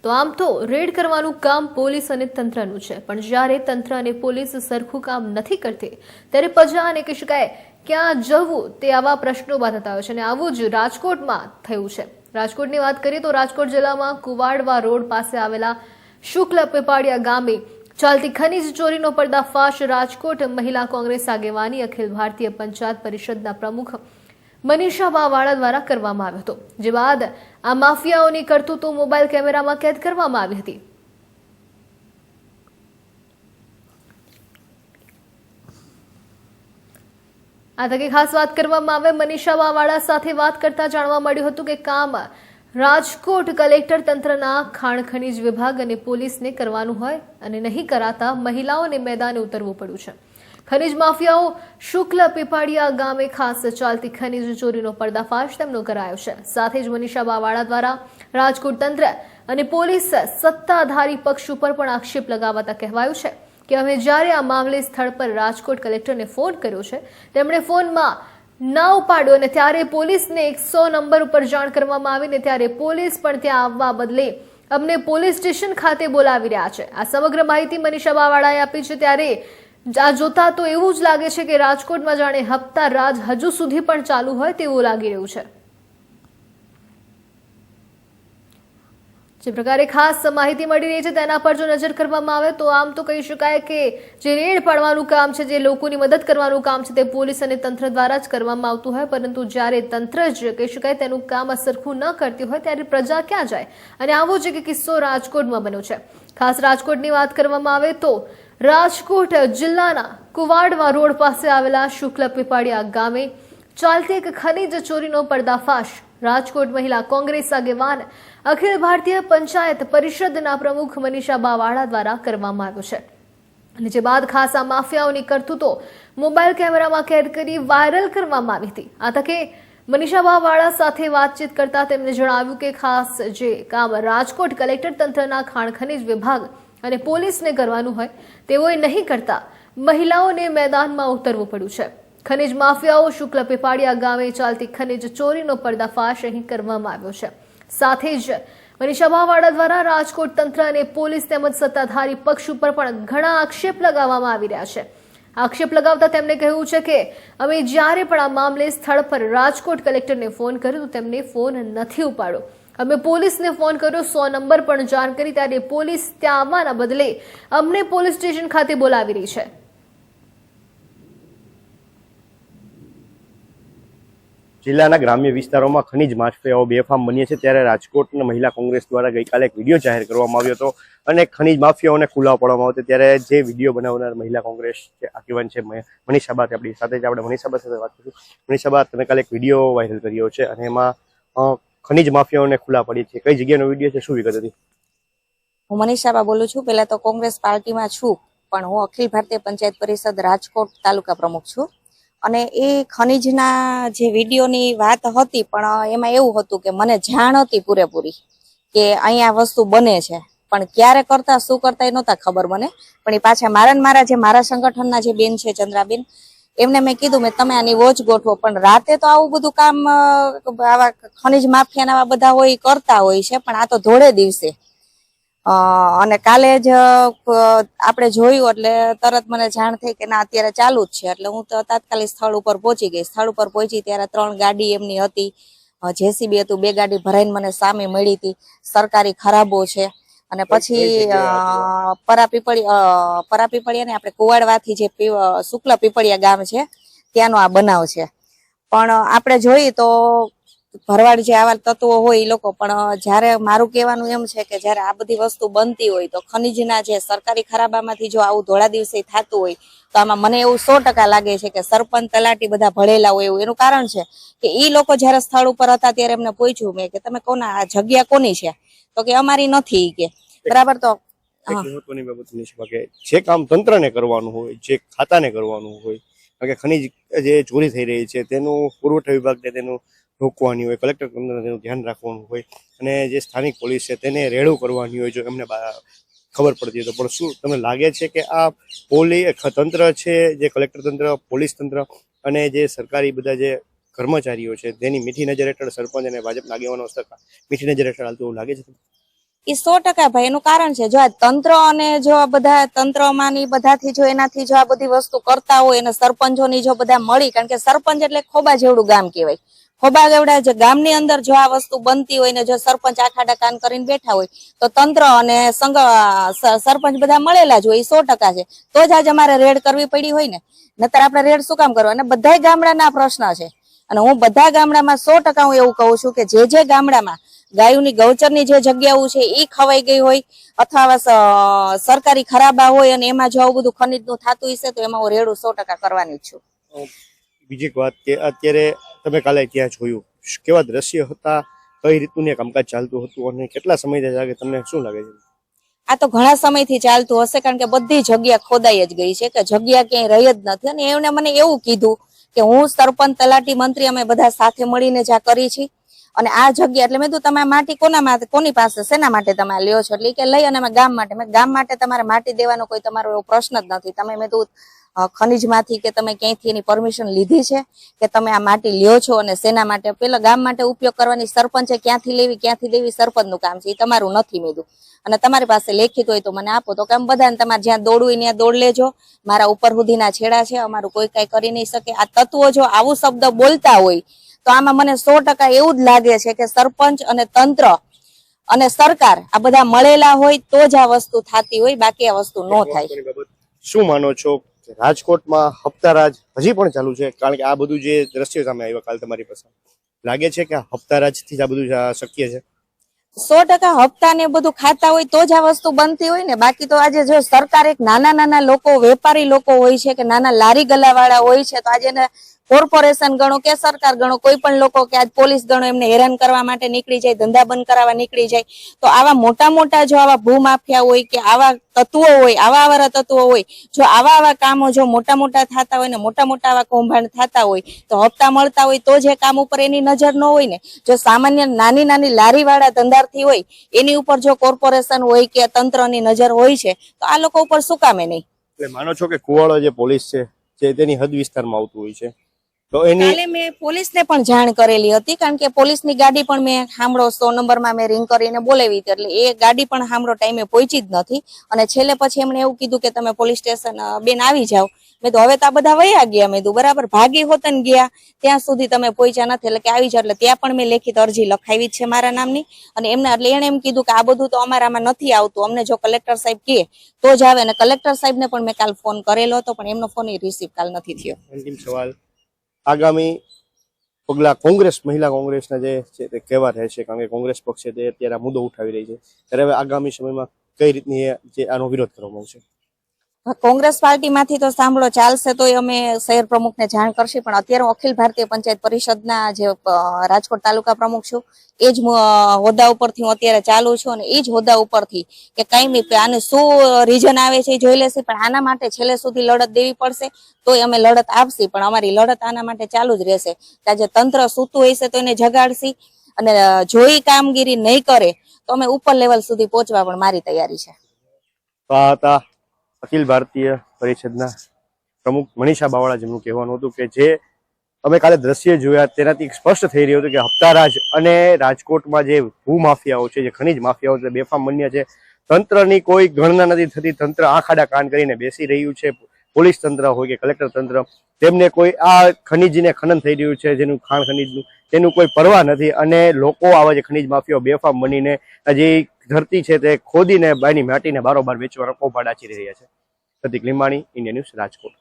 તો આમ તો રેડ કરવાનું કામ પોલીસ અને તંત્રનું છે, પણ જ્યારે તંત્ર અને પોલીસ સરખું કામ નથી કરતી ત્યારે પ્રજા અને કહી શકાય ક્યાં જવું તે આવા પ્રશ્નો થતા હોય છે અને આવું જ રાજકોટમાં થયું છે। રાજકોટની વાત કરીએ તો રાજકોટ જિલ્લામાં કુવાડવા રોડ પાસે આવેલા શુક્લ પીપાડિયા ગામે ચાલતી ખનીજ ચોરીનો પર્દાફાશ રાજકોટ મહિલા કોંગ્રેસ આગેવાની અખિલ ભારતીય પંચાયત પરિષદના પ્રમુખ મનીષા બાવાળા દ્વારા કરવામાં આવ્યો હતો, જે બાદ આ માફિયાઓની કરતૂતો મોબાઈલ કેમેરામાં કેદ કરવામાં આવી હતી। આ તકે ખાસ વાત કરવામાં આવે મનીષા બાવાળા સાથે વાત કરતા જાણવા મળ્યું હતું કે કામ રાજકોટ કલેક્ટર તંત્રના ખાણ ખનીજ વિભાગ અને પોલીસને કરવાનું હોય અને નહીં કરાતા મહિલાઓને મેદાને ઉતરવું પડ્યું છે। ખનીજ માફિયાઓ શુક્લ પીપાડિયા ગામે ખાસ ચાલતી ખનીજ ચોરીનો પર્દાફાશ તેમનો કરાયો છે। સાથે જ મનીષા બાવાળા દ્વારા રાજકોટ તંત્ર અને પોલીસ સત્તાધારી પક્ષ ઉપર પણ આક્ષેપ લગાવતા કહેવાયું છે કે અમે જ્યારે આ મામલે સ્થળ પર રાજકોટ કલેક્ટરને ફોન કર્યો છે, તેમણે ફોનમાં ના ઉપાડ્યો અને ત્યારે પોલીસને 100 નંબર ઉપર જાણ કરવામાં આવી ને ત્યારે પોલીસ પણ ત્યાં આવવા બદલે અમને પોલીસ સ્ટેશન ખાતે બોલાવી રહ્યા છે। આ સમગ્ર માહિતી મનીષા બાવાળાએ આપી છે। ત્યારે આ જોતા તો એવું જ લાગે છે કે રાજકોટમાં જાણે હપ્તા રાજ હજુ સુધી પણ ચાલુ હોય તેવું લાગી રહ્યું છે। જે પ્રકારે ખાસ માહિતી મળી રહી છે તેના પર જો નજર કરવામાં આવે તો આમ તો કહી શકાય કે જે રેડ પાડવાનું કામ છે, જે લોકોની મદદ કરવાનું કામ છે તે પોલીસ અને તંત્ર દ્વારા જ કરવામાં આવતું હોય, પરંતુ જ્યારે તંત્ર જ કહી શકાય તેનું કામ સરખું ન કરતી હોય ત્યારે પ્રજા ક્યાં જાય? અને આવો જ એક કિસ્સો રાજકોટમાં બન્યો છે। ખાસ રાજકોટની વાત કરવામાં આવે તો રાજકોટ જિલ્લાના કુવાડવા રોડ પાસે આવેલા શુક્લ પીપાડિયા ગામે ચાલતી એક ખનીજ ચોરીનો પર્દાફાશ રાજકોટ મહિલા કોંગ્રેસ આગેવાન અખિલ ભારતીય પંચાયત પરિષદના પ્રમુખ મનીષા બાવાળા દ્વારા કરવામાં આવ્યો છે અને જે બાદ ખાસ આ માફિયાઓની કરતૂતો મોબાઈલ કેમેરામાં કેદ કરી વાયરલ કરવામાં આવી હતી। આ તકે મનીષા બાવાળા સાથે વાતચીત કરતા તેમણે જણાવ્યું કે ખાસ જે કામ રાજકોટ કલેક્ટર તંત્રના ખાણ ખનીજ વિભાગ અને પોલીસને કરવાનું હોય તેઓએ નહીં કરતા મહિલાઓને મેદાનમાં ઉતરવું પડ્યું છે। ખનીજ માફિયાઓ શુક્લ પીપાડિયા ગામે ચાલતી ખનીજ ચોરીનો પર્દાફાશ અહીં કરવામાં આવ્યો છે। સાથે જ મનીષા બાવાળા દ્વારા રાજકોટ તંત્ર અને પોલીસ તેમજ સત્તાધારી પક્ષ ઉપર પણ ઘણા આક્ષેપ લગાવવામાં આવી રહ્યા છે। આક્ષેપ લગાવતા તેમણે કહ્યું છે કે અમે જ્યારે પણ આ મામલે સ્થળ પર રાજકોટ કલેક્ટરને ફોન કર્યો તો તેમને ફોન નથી ઉપાડ્યો। અમે પોલીસને ફોન કર્યો, 100 નંબર પણ જાણ કરી, ત્યારે પોલીસ ત્યાં આવવાના બદલે અમને પોલીસ સ્ટેશન ખાતે બોલાવી રહી છે। જિલ્લાના ગ્રામ્ય વિસ્તારોમાં ખનીજ માફિયાઓ બેફામ બન્યા છે, ત્યારે રાજકોટના મહિલા કોંગ્રેસ દ્વારા ગઈકાલે એક વિડીયો જાહેર કરવામાં આવ્યો હતો અને ખનીજ માફિયાઓને ખુલ્લા પાડવામાં આવ્યો, ત્યારે જે વિડીયો બનાવનાર મહિલા કોંગ્રેસ જે આગેવાન છે મનીષા બા આપણી સાથે જ આપણે મનીષા બા સાથે વાત કરીશું। મનીષા બા, તમે કાલે એક વિડીયો વાયરલ કર્યો છે અને એમાં ખનીજ માફિયાઓને ખુલ્લા પાડી છે, કઈ જગ્યાનો વિડીયો છે, શું વિગત હતી? હું મનીષા બા બોલું છું। પહેલા તો કોંગ્રેસ પાર્ટીમાં છું, પણ હું અખિલ ભારતીય પંચાયત પરિષદ રાજકોટ તાલુકા પ્રમુખ છું અને એ ખનીજના જે વિડીયોની વાત હતી, પણ એમાં એવું હતું કે મને જાણ હતી પૂરેપૂરી કે અહીંયા વસ્તુ બને છે, પણ ક્યારે કરતા શું કરતા એ નહોતા ખબર મને। પણ એ પાછા મારા જે મારા સંગઠનના જે બેન છે ચંદ્રાબેન, એમને મેં કીધું મેં તમે આની વોચ ગોઠવો, પણ રાતે તો આવું બધું કામ આવા ખનીજ માફિયાના આવા બધા હોય કરતા હોય છે, પણ આ તો ધોળે દિવસે અને કાલે જ આપણે જોયું એટલે તરત મને જાણ થઈ કે ના અત્યારે ચાલુ જ છે, એટલે હું તો તાત્કાલિક સ્થળ ઉપર પહોંચી ગઈ। સ્થળ ઉપર પહોંચી ત્યારે 3 ગાડી એમની હતી, જેસીબી હતું, 2 ગાડી ભરાઈને મને સામે મળી હતી, સરકારી ખરાબો છે અને પછી પરાપીપળિયા ને આપણે કુવાડવાથી જે શુક્લ પીપળિયા ગામ છે ત્યાંનો આ બનાવ છે। પણ આપણે જોઈએ તો ભરવાડ જે આવા તત્વો હોય એ લોકો, પણ જયારે મારું કહેવાનું એમ છે કે જયારે આ બધી વસ્તુ બનતી હોય તો ખનીજના જે સરકારી ખરાબામાંથી જો આવું ધોળા દિવસે થતું હોય તો આમાં મને એવું 100% લાગે છે કે સરપંચ તલાટી બધા ભળેલા હોય એવું। એનું કારણ છે કે ઈ લોકો જયારે સ્થળ ઉપર હતા ત્યારે એમને પૂછ્યું મેં કે તમે કોના આ જગ્યા કોની છે, તો કે અમારી નથી કે બરાબર। તો મહત્વની બાબત કે જે કામ તંત્રને કરવાનું હોય, જે ખાતાને કરવાનું હોય, કારણ કે ખનીજ જે ચોરી થઈ રહી છે તેનું પુરવઠા વિભાગને તેનું રોકવાની હોય, કલેક્ટર તેનું ધ્યાન રાખવાનું હોય અને જે સ્થાનિક પોલીસ છે તેને રેડો કરવાની હોય જો એમને ખબર પડતી હોય તો। પણ શું તમને લાગે છે કે આ તંત્ર છે, જે કલેક્ટર તંત્ર, પોલીસ તંત્ર અને જે સરકારી બધા જે કર્મચારીઓ છે તેની મીઠી નજર હેઠળ સરપંચ અને ભાજપના આગેવાનો મીઠી નજર હેઠળ હાલતું એવું લાગે છે? એ 100% ભાઈ એનું કારણ છે. જો આ તંત્ર અને જો આ બધા તંત્રમાંની બધાથી જો એનાથી જો આ બધી વસ્તુ કરતા હોય અને સરપંચોની જો બધા મળી, કારણ કે સરપંચ એટલે ખોબા જેવડું ગામ કહેવાય. ખોબા જેવડા જે ગામની અંદર જો આ વસ્તુ બનતી હોય ને જો સરપંચ આખાડા કાન કરીને બેઠા હોય તો તંત્ર અને સરપંચ બધા મળેલા જ હોય. 100% છે. તો જ આજે અમારે રેડ કરવી પડી હોય ને, નતર આપણે રેડ શું કામ કરવા? અને બધા ગામડાના પ્રશ્ન છે અને હું બધા ગામડામાં 100% હું એવું કહું છું કે જે ગામડામાં ગાયોની ગૌચરની જે જગ્યાઓ છે એ ખવાઈ ગઈ હોય અથવા સરકારી ખરાબા હોય અને એમાં જો આવું બધું ખનીજનું થતું હશે તો એમાં હું રેડું 100% કરવાની જ છું. બીજી એક વાત કે અત્યારે તમે કાલે ત્યાં જોયું કેવા દ્રશ્ય હતા, કઈ રીતનું ને કામકાજ ચાલતું હતું અને કેટલા સમયથી લાગે, તમને શું લાગે છે? આ તો ઘણા સમયથી ચાલતું હશે, કારણ કે બધી જગ્યા ખોદાઈ જ ગઈ છે કે જગ્યા ક્યાંય રહી જ નથી. અને એમને મને એવું કીધું કે હું સરપંચ, તલાટી, મંત્રી અમે બધા સાથે મળીને જ આ કરી છે અને આ જગ્યા એટલે મેં કીધું તમે માટી કોની પાસે શેના માટે તમે લ્યો છો? એટલે કે લઈ અને અમે ગામ માટે. મેં ગામ માટે તમારે માટી દેવાનો કોઈ તમારો એવો પ્રશ્ન જ નથી. તમે મેં કીધું ખનીજમાંથી કે તમે ક્યાંયથી એની પરમિશન લીધી છે કે તમે આ માટી લ્યો છો અને શેના માટે? પેલા ગામ માટે ઉપયોગ કરવાની સરપંચે ક્યાંથી દેવી સરપંચનું કામ છે, એ તમારું નથી. મેં કીધું અને તમારી પાસે લેખિત હોય તો મને આપો. તો કેમ બધાને તમારે જ્યાં દોડવું હોય ત્યાં દોડ લેજો, મારા ઉપર સુધીના છેડા છે, અમારું કોઈ કઈ કરી નહીં શકે. આ તત્વો જો આવું શબ્દ બોલતા હોય તો આમાં મને 100% એવું જ લાગે છે કે સરપંચ અને તંત્ર અને સરકાર આ બધા મળેલા હોય તો જ આ વસ્તુ થતી હોય, બાકી આ વસ્તુ ન થાય. શું માનો છો રાજકોટમાં હપ્તારાજ હજી પણ ચાલુ છે? કારણ કે આ બધું જે દ્રશ્યો સામે આવ્યા કાલ તમારી પાસે, લાગે છે કે હપ્તારાજથી જ આ બધું શક્ય છે? 100% હપ્તા ને બધું ખાતા હોય તો જ આ વસ્તુ બનતી હોય ને. બાકી તો આજે જો સરકાર એક નાના લોકો, વેપારી લોકો હોય છે કે નાના લારી ગલ્લા વાળા હોય છે, તો આજે એને કોર્પોરેશન ગણો કે સરકાર ગણો, કોઈ પણ લોકો કે આજ પોલીસ ગણો એમને હેરાન કરવા માટે નીકળી જાય, ધંધા બંધ કરાવવા નીકળી જાય. તો આવા મોટા જો આવા ભૂમાફિયા હોય કે આવા તત્વો હોય, આવા તત્વો હોય, જો આવા કામો જો મોટા થતા હોય ને મોટા આવા કૌભાંડ થતા હોય તો હપ્તા મળતા હોય તો જે કામ ઉપર એની નજર ન હોય ને. જો સામાન્ય નાની લારી વાળા ધંધાર્થી હોય એની ઉપર જો કોર્પોરેશન હોય કે તંત્રની નજર હોય છે તો આ લોકો ઉપર શું કામે નહીં? એટલે માનો છો કે કુવાડો જે પોલીસ છે જે તેની હદ વિસ્તારમાં આવતું હોય છે તો કાલે મેં પોલીસને પણ જાણ કરેલી હતી, કારણ કે પોલીસની ગાડી પણ મેં હામડો 100 નંબરમાં મેં રિંગ કરીને બોલાવી હતી, એટલે એ ગાડી પણ હામડો ટાઈમે પહોંચી જ નથી. અને છેલ્લે પછી એમણે એવું કીધું કે તમે પોલીસ સ્ટેશન બેન આવી જાઓ. મેં તો હવે તો આ બધા વયા ગયા. મેં તો બરાબર ભાગી હોતન ગયા ત્યાં સુધી તમે પહોંચ્યા નથી, એટલે કે આવી જાઓ. એટલે ત્યાં પણ મેં લેખિત અરજી લખાવી જ છે મારા નામની. અને એટલે એને એમ કીધું કે આ બધું તો અમારામાં નથી આવતું, અમને જો કલેક્ટર સાહેબ કહે તો જ આવે. અને કલેક્ટર સાહેબને પણ મેં કાલ ફોન કરેલો હતો પણ એમનો ફોન રિસીવ કાલ નથી થયો. અંતિમ સવાલ, આગામી પગલા મહિલા કોંગ્રેસના જે છે તે કેવા રહેશે? કારણ કે કોંગ્રેસ પક્ષ છે તે અત્યારે આ મુદ્દો ઉઠાવી રહી છે, ત્યારે હવે આગામી સમયમાં કઈ રીતની જે આનો વિરોધ કરવામાં આવશે? કોંગ્રેસ પાર્ટીમાંથી તો સાંભળો ચાલશે તો અમે શહેર પ્રમુખને જાણ કરશે, પણ અત્યારે હું અખિલ ભારતીય પંચાયત પરિષદના જે રાજકોટ તાલુકા પ્રમુખ છું એ જ હોદ્દા ઉપરથી હું અત્યારે ચાલુ છું. અને એ જ હોદ્દા ઉપરથી કે કાયમી આને શું રીઝન આવે છે એ જોઈ લેશે, પણ આના માટે છેલ્લે સુધી લડત દેવી પડશે તો અમે લડત આપશી. પણ અમારી લડત આના માટે ચાલુ જ રહેશે. આજે તંત્ર સૂતું હશે તો એને જગાડશી, અને જોઈ કામગીરી નહીં કરે તો અમે ઉપર લેવલ સુધી પહોંચવા પણ મારી તૈયારી છે. અખિલ ભારતીય પરિષદના પ્રમુખ મનીષા બાવાળા, જેમનું કહેવાનું હતું કે જે અમે કાલે દ્રશ્ય જોયા તેનાથી સ્પષ્ટ થઈ રહ્યું હતું કે હપ્તારાજ અને રાજકોટમાં જે ભૂમાફિયાઓ છે, જે ખનીજ માફિયાઓ છે, બેફામ બન્યા છે. તંત્રની કોઈ ગણના નથી થતી. તંત્ર આંખાડા કાન કરીને બેસી રહ્યું છે. પોલીસ તંત્ર હોય કે કલેક્ટર તંત્ર, તેમને કોઈ આ ખનીજને ખનન થઈ રહ્યું છે જેનું ખાણ ખનીજનું, તેનું કોઈ પરવા નથી. અને લોકો આવા જે ખનીજ માફિયાઓ બેફામ બનીને જે ધરતી છે તે ખોદીને બાયની માટીને બારોબાર વેચવાનો કૌભાંડ આચરી રહ્યા છે. પ્રતિક લીંબાણી, ઇન્ડિયા ન્યૂઝ, રાજકોટ.